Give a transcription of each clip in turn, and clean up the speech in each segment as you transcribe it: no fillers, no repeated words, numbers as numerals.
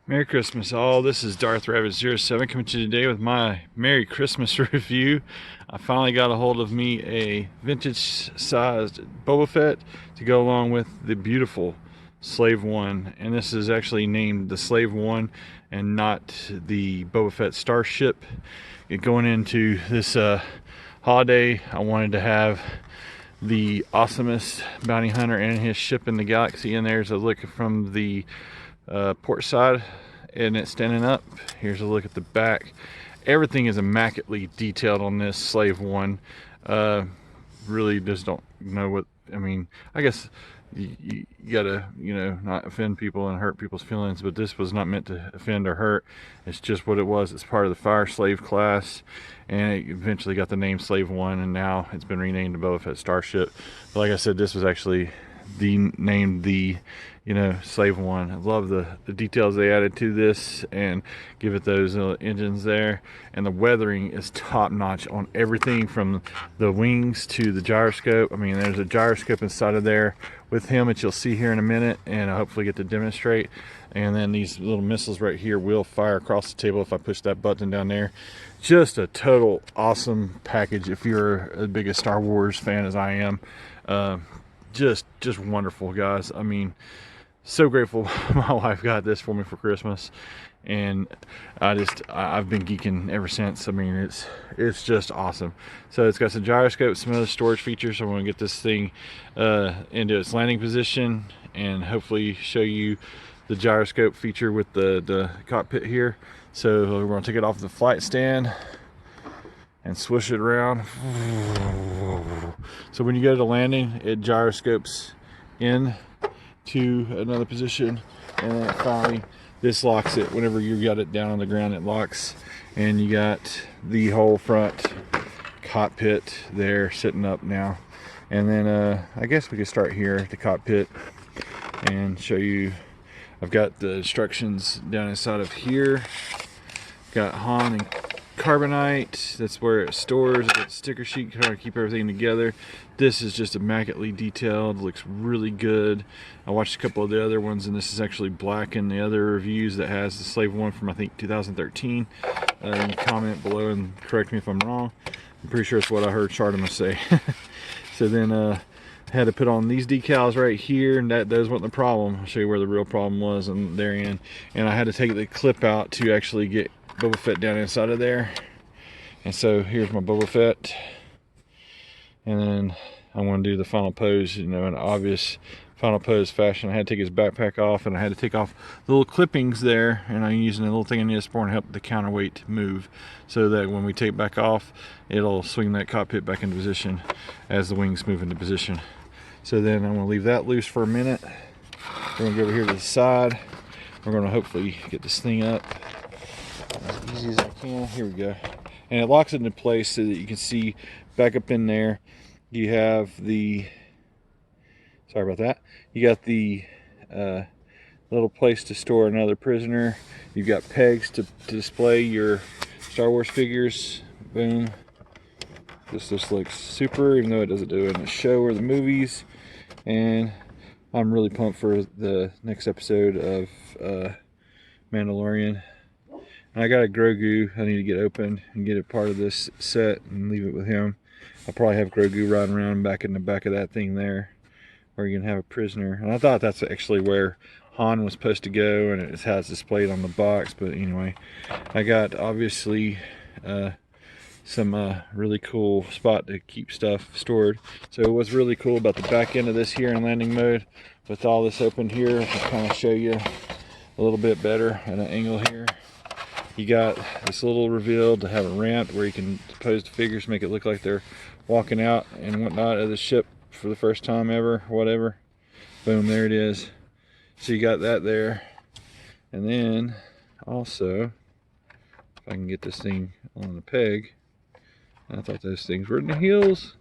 Merry Christmas all. This is Darth Rabbit 07 coming to you today with my Merry Christmas review. I finally got a hold of me a vintage sized Boba Fett to go along with the beautiful Slave One. And this is actually named the Slave One and not the Boba Fett Starship. Going into this holiday, I wanted to have the awesomest bounty hunter and his ship in the galaxy. And there's a look from the port side and it's standing up. Here's a look at the back. Everything is immaculately detailed on this Slave One. Really just don't know what I mean. I guess you gotta, not offend people and hurt people's feelings, but this was not meant to offend or hurt. It's just what it was. It's part of the Fire Slave class, and it eventually got the name Slave One, and now it's been renamed to Boba Fett Starship. But like I said, this was actually named the Slave One. I love the details they added to this and give it those engines there, and the weathering is top notch on everything from the wings to the gyroscope. I mean, there's a gyroscope inside of there with him that you'll see here in a minute, and I'll hopefully get to demonstrate. And then these little missiles right here will fire across the table if I push that button down there. Just a total awesome package if you're as big a Star Wars fan as I am. Just wonderful, guys. I mean, so grateful my wife got this for me for Christmas, and I've been geeking ever since. I mean, it's just awesome. So it's got some gyroscopes, some other storage features. So I'm going to get this thing into its landing position and hopefully show you the gyroscope feature with the cockpit here. So we're going to take it off the flight stand and swoosh it around. So when you go to landing, it gyroscopes in to another position, and then finally this locks it. Whenever you got it down on the ground, it locks, and you got the whole front cockpit there sitting up now. And then I guess we could start here at the cockpit and show you. I've got the instructions down inside of here. Got Han and carbonite, that's where it stores. It's got a sticker sheet trying to keep everything together. This is just immaculately detailed, looks really good. I watched a couple of the other ones, and this is actually black in the other reviews that has the Slave One from I think 2013. You can comment below and correct me if I'm wrong. I'm pretty sure it's what I heard Chartemus say. So then I had to put on these decals right here, and those weren't the problem. I'll show you where the real problem was on their end. And I had to take the clip out to actually get Boba Fett down inside of there. And so here's my Boba Fett, and then I want to do the final pose, in an obvious final pose fashion. I had to take his backpack off, and I had to take off the little clippings there, and I'm using a little thing in Neosporin to help the counterweight move, so that when we take it back off, it'll swing that cockpit back into position as the wings move into position. So then I'm going to leave that loose for a minute. We're going to go over here to the side. We're going to hopefully get this thing up as easy as I can. Here we go. And it locks it into place so that you can see back up in there. You have the, sorry about that, you got the little place to store another prisoner. You've got pegs to display your Star Wars figures. Boom. This looks super, even though it doesn't do it in the show or the movies. And I'm really pumped for the next episode of Mandalorian. And I got a Grogu I need to get open and get it part of this set and leave it with him. I'll probably have Grogu riding around back in the back of that thing there, where you can have a prisoner. And I thought that's actually where Han was supposed to go, and it has displayed on the box. But anyway, I got obviously some really cool spot to keep stuff stored. So what's really cool about the back end of this here in landing mode, with all this open here, I can kind of show you a little bit better at an angle here. You got this little reveal to have a ramp where you can pose the figures, make it look like they're walking out and whatnot of the ship for the first time ever, whatever. Boom, there it is. So you got that there. And then also, if I can get this thing on the peg, I thought those things were in the heels,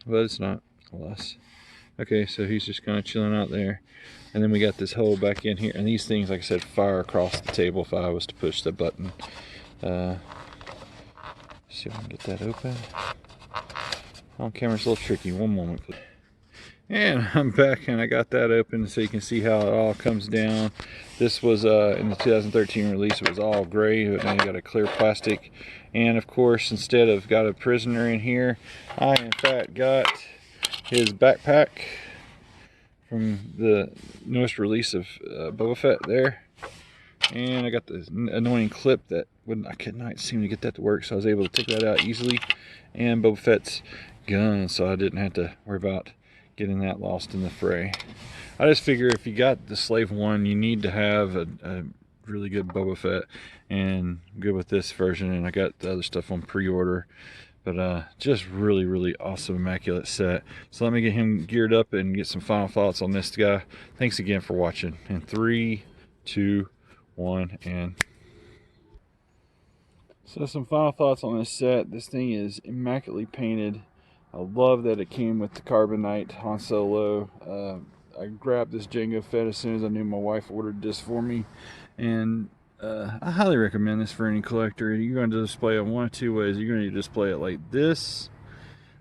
but it's not, alas. Okay, so he's just kind of chilling out there. And then we got this hole back in here, and these things, like I said, fire across the table if I was to push the button. See if I can get that open. On camera's a little tricky. One moment, please. And I'm back, and I got that open so you can see how it all comes down. This was in the 2013 release. It was all gray, but now you got a clear plastic. And of course, instead of got a prisoner in here, I in fact got his backpack from the newest release of Boba Fett there. And I got this annoying clip that I could not seem to get that to work, so I was able to take that out easily. And Boba Fett's gun, so I didn't have to worry about getting that lost in the fray. I just figure if you got the Slave 1, you need to have a really good Boba Fett, and I'm good with this version, and I got the other stuff on pre-order. But just really awesome, immaculate set. So let me get him geared up and get some final thoughts on this guy. Thanks again for watching. In 3, 2, 1, and... So some final thoughts on this set. This thing is immaculately painted. I love that it came with the Carbonite Han Solo. I grabbed this Jango Fett as soon as I knew my wife ordered this for me. And I highly recommend this for any collector. You're going to display it one of two ways. You're going to display it like this,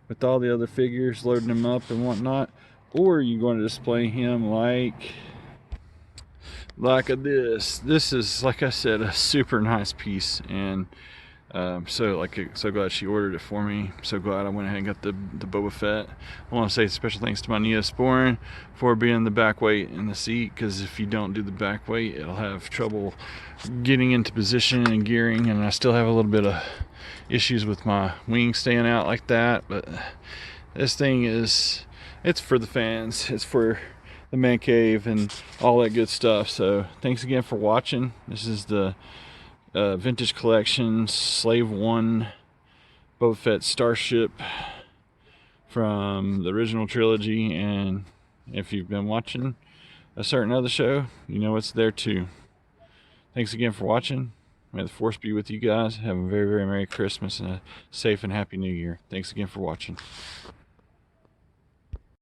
with all the other figures, loading them up and whatnot. Or you're going to display him like this. This is, like I said, a super nice piece. And so glad she ordered it for me. So glad I went ahead and got the Boba Fett. I want to say special thanks to my Neosporin for being the back weight in the seat, because if you don't do the back weight, it'll have trouble getting into position and gearing, and I still have a little bit of issues with my wings staying out like that. But this thing it's for the fans, it's for the man cave and all that good stuff. So thanks again for watching. This is the Vintage Collection Slave 1 Boba Fett Starship from the original trilogy. And if you've been watching a certain other show, you know it's there too. Thanks again for watching. May the Force be with you guys. Have a very Merry Christmas and a safe and happy New Year. Thanks again for watching.